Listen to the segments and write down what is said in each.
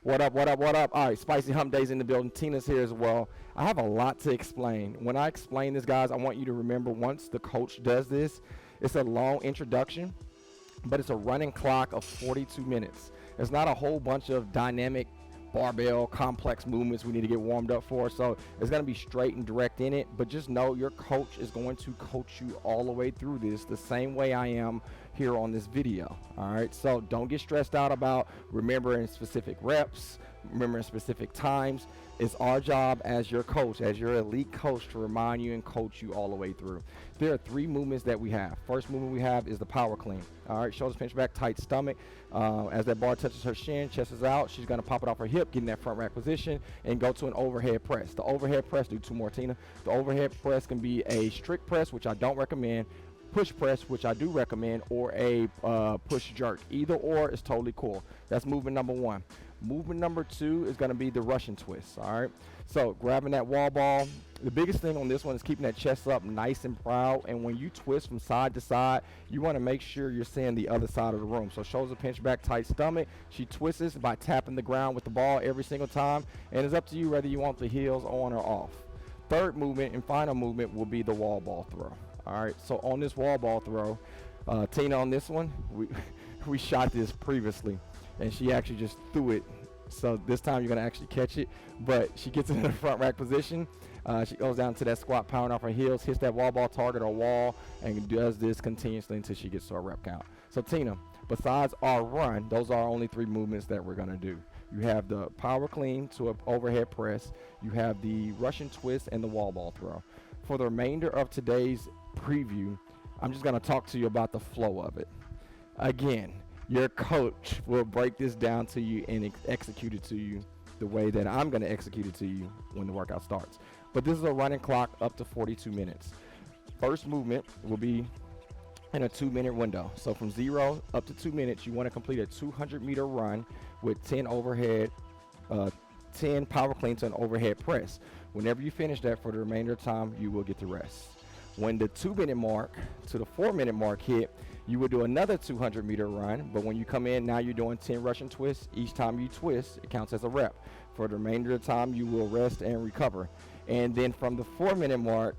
What up, what up, what up? All right, Spicy Hump Days in the building. Tina's here as well. I have a lot to explain. When I explain this, guys, I want you to remember once the coach does this, it's a long introduction, but it's a running clock of 42 minutes. It's not a whole bunch of dynamic barbell complex movements we need to get warmed up for, so it's going to be straight and direct in it. But just know your coach is going to coach you all the way through this the same way I am here on this video. All right, so don't get stressed out about remembering specific reps, remembering specific times. It's our job as your coach, as your elite coach, to remind you and coach you all the way through. There are 3 movements that we have. First movement we have is the power clean. All right, shoulders pinch back, tight stomach. As that bar touches her shin, chest is out, she's gonna pop it off her hip, get in that front rack position, and go to an overhead press. The overhead press, do 2 more, Tina. The overhead press can be a strict press, which I don't recommend, push press, which I do recommend, or a push jerk. Either or is totally cool. That's movement number 1. Movement number 2 is going to be the Russian twist. All right, so grabbing that wall ball. The biggest thing on this one is keeping that chest up nice and proud, and when you twist from side to side, you want to make sure you're seeing the other side of the room. So shoulders pinch back, tight stomach. She twists by tapping the ground with the ball every single time, and it's up to you whether you want the heels on or off. Third movement and final movement will be the wall ball throw. All right, so on this wall ball throw, Tina, on this one, we shot this previously, and she actually just threw it. So this time you're gonna actually catch it, but she gets into the front rack position. She goes down to that squat, pounding off her heels, hits that wall ball target or wall, and does this continuously until she gets to a rep count. So Tina, besides our run, those are only 3 movements that we're gonna do. You have the power clean to an overhead press, you have the Russian twist, and the wall ball throw. For the remainder of today's preview, I'm just going to talk to you about the flow of it. Again, your coach will break this down to you and execute it to you the way that I'm going to execute it to you when the workout starts. But this is a running clock up to 42 minutes. First movement will be in a 2-minute window. So from 0 up to 2 minutes, you want to complete a 200-meter run with 10 overhead, 10 power clean to an overhead press. Whenever you finish that, for the remainder of time, you will get the rest. When the 2-minute mark to the 4-minute mark hit, you will do another 200-meter run, but when you come in, now you're doing 10 Russian twists. Each time you twist, it counts as a rep. For the remainder of the time, you will rest and recover. And then from the 4-minute mark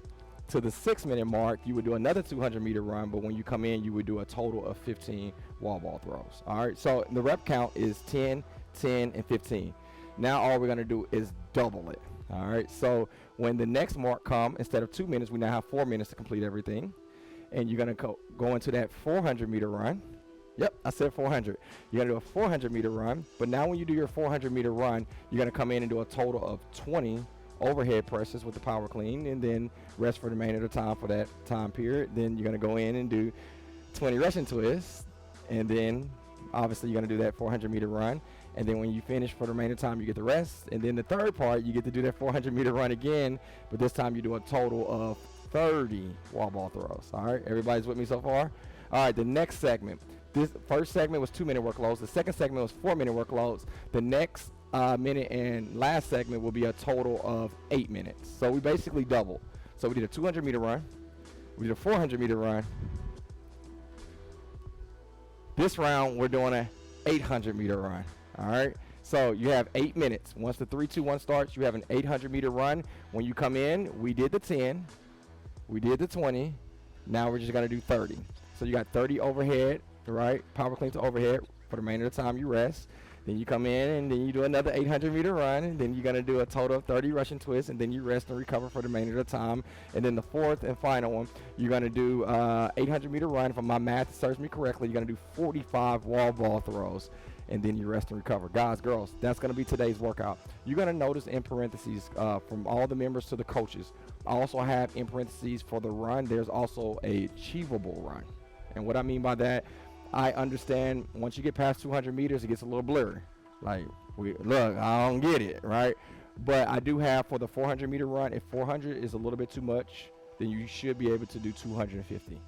to the 6-minute mark, you would do another 200-meter run, but when you come in, you would do a total of 15 wall ball throws. All right, so the rep count is 10, 10, and 15. Now all we're gonna do is double it. All right, so when the next mark comes, instead of 2 minutes, we now have 4 minutes to complete everything. And you're gonna go into that 400-meter run. Yep, I said 400. You're gonna do a 400-meter run, but now when you do your 400-meter run, you're gonna come in and do a total of 20 overhead presses with the power clean, and then rest for the remainder of the time for that time period. Then you're gonna go in and do 20 Russian twists, and then obviously you're gonna do that 400-meter run. And then when you finish for the remainder of the time, you get the rest. And then the third part, you get to do that 400-meter run again, but this time you do a total of 30 wall ball throws. All right, everybody's with me so far? All right, the next segment. This first segment was 2-minute workloads. The second segment was 4-minute workloads. The next minute and last segment will be a total of 8 minutes. So we basically doubled. So we did a 200-meter run. We did a 400-meter run. This round, we're doing a 800-meter run. All right, so you have 8 minutes. Once the 3, 2, 1 starts, you have an 800-meter run. When you come in, we did the 10, we did the 20. Now we're just gonna do 30. So you got 30 overhead, right? Power clean to overhead. For the remainder of the time, you rest. Then you come in and then you do another 800-meter run. And then you're gonna do a total of 30 Russian twists, and then you rest and recover for the remainder of the time. And then the fourth and final one, you're gonna do 800-meter run. If my math serves me correctly, you're gonna do 45 wall ball throws, and then you rest and recover. Guys, girls, that's gonna be today's workout. You're gonna notice in parentheses from all the members to the coaches, I also have in parentheses for the run, there's also a achievable run. And what I mean by that, I understand once you get past 200 meters, it gets a little blurry. Like, look, I don't get it, right? But I do have for the 400-meter run, if 400 is a little bit too much, then you should be able to do 250.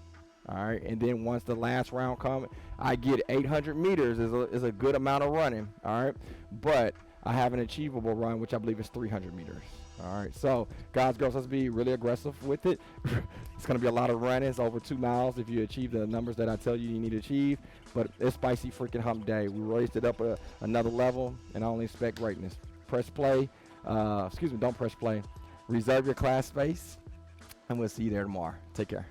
All right, and then once the last round comes, I get 800 meters is a good amount of running. All right, but I have an achievable run, which I believe is 300 meters. All right, so guys, girls, let's be really aggressive with it. It's going to be a lot of running. It's over 2 miles if you achieve the numbers that I tell you need to achieve. But it's spicy freaking hump day. We raised it up another level, and I only expect greatness. Press play. Excuse me, don't press play. Reserve your class space, and we'll see you there tomorrow. Take care.